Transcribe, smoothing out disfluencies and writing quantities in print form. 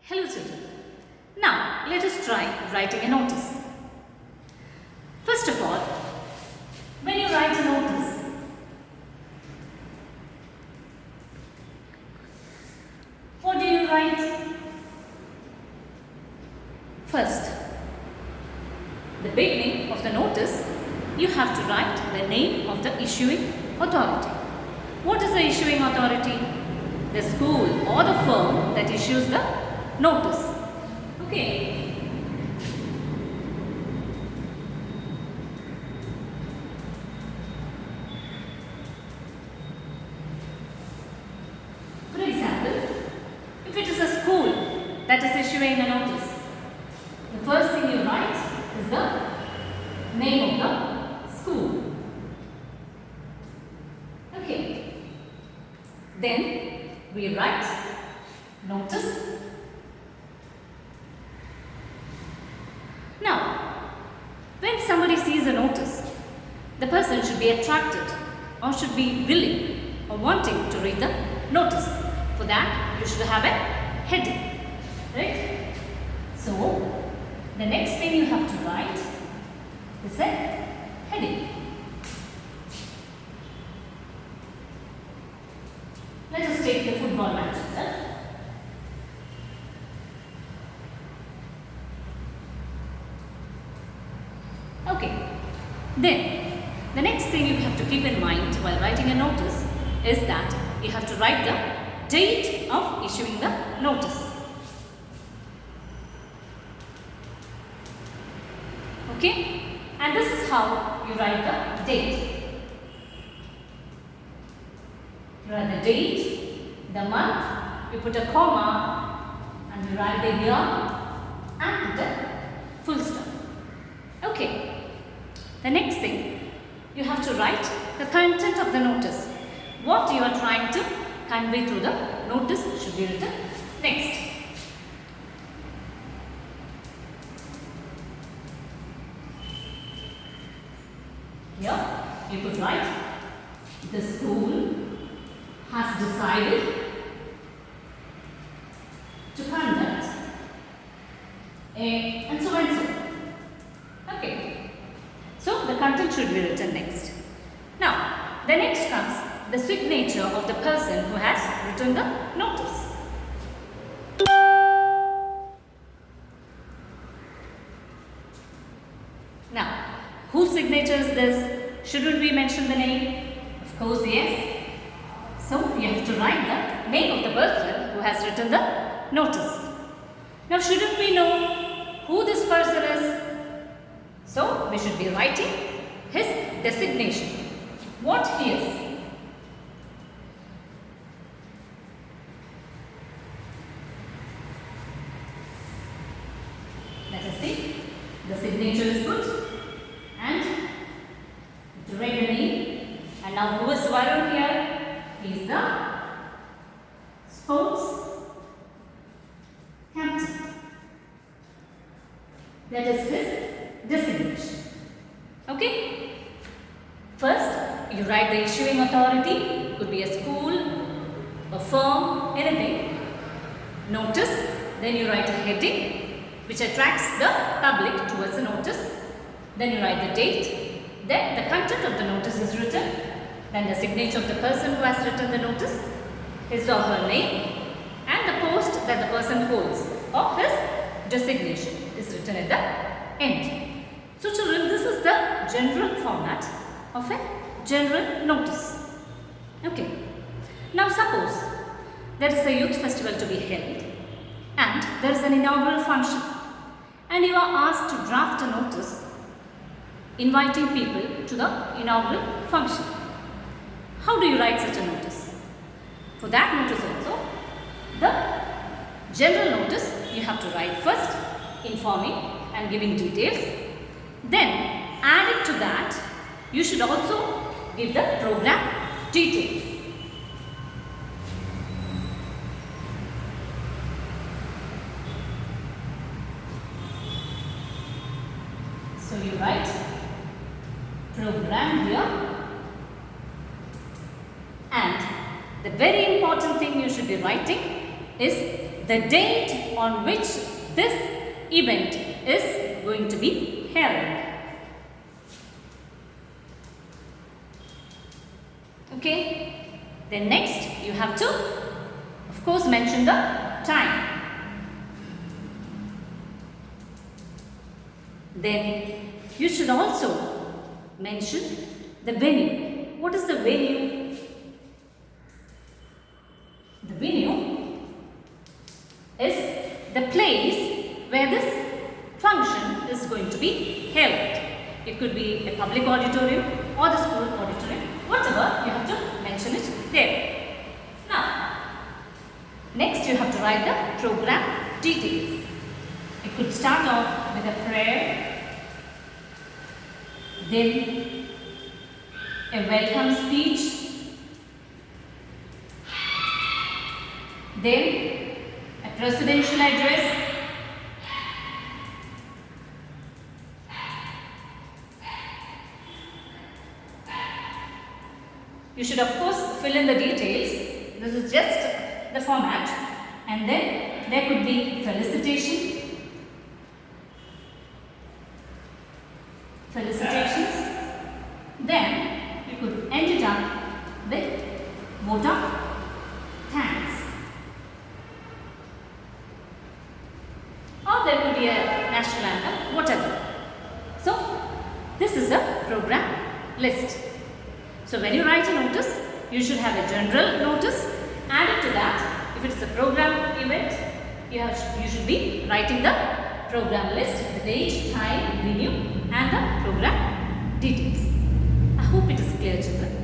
Hello children. Now let us try writing a notice. First of all, when you write a notice, what do you write? First, the beginning of the notice, you have to write the name of the issuing authority. What is the issuing authority? The school or the firm that issues the notice. Okay. For example, if it is a school that is issuing a notice, the first thing you write is the name of the school. Okay. Then we write notice. Now, when somebody sees a notice, the person should be attracted or should be willing or wanting to read the notice. For that, you should have a heading, right? So, the next thing you have to write is a heading. Let us take the football match itself. Okay. Then, the next thing you have to keep in mind while writing a notice is that you have to write the date of issuing the notice. Okay? And this is how you write the date. You write the date, the month, you put a comma and you write the year and put a full stop. Okay. The next thing, you have to write the content of the notice. What you are trying to convey through the notice should be written next. Here, you could write, the school has decided to conduct a and so and so. Okay. So the content should be written next. Now, the next comes the signature of the person who has written the notice. Now, whose signature is this? Shouldn't we mention the name? Of course, yes. So, you have to write the name of the person who has written the notice. Now, shouldn't we know who this person is? So, we should be writing his designation. What he is. Let us see. The signature is good. And to write the name. And now who is Varun here? He is the sports captain. That is his designation. Okay? First, you write the issuing authority. Could be a school, a firm, anything. Notice. Then you write a heading which attracts the public towards the notice. Then you write the date. Then the content of the notice is written. Then the signature of the person who has written the notice, his or her name, and the post that the person holds or his designation is written at the end. So children, this is the general format of a general notice. Okay. Now suppose there is a youth festival to be held and there is an inaugural function and you are asked to draft a notice inviting people to the inaugural function. How do you write such a notice? For that notice also, the general notice you have to write first, informing and giving details. Then, added to that, you should also give the program details. So, you write program here. And the very important thing you should be writing is the date on which this event is going to be held. Okay, then next you have to, of course, mention the time. Then you should also mention the venue. What is the venue? The venue is the place where this function is going to be held. It could be a public auditorium or the school auditorium, whatever, you have to mention it there. Now, next you have to write the program details. It could start off with a prayer, then a welcome speech, then a presidential address, you should of course fill in the details. This is just the format. And then there could be felicitations, then you could end it up with vote of thanks, or there could be a national anthem, whatever. So this is a program list. So when you write a notice, you should have a general notice. Added to that, if it is a program event, you should be writing the program list, the date, time, venue and the program details. I hope it is clear, children.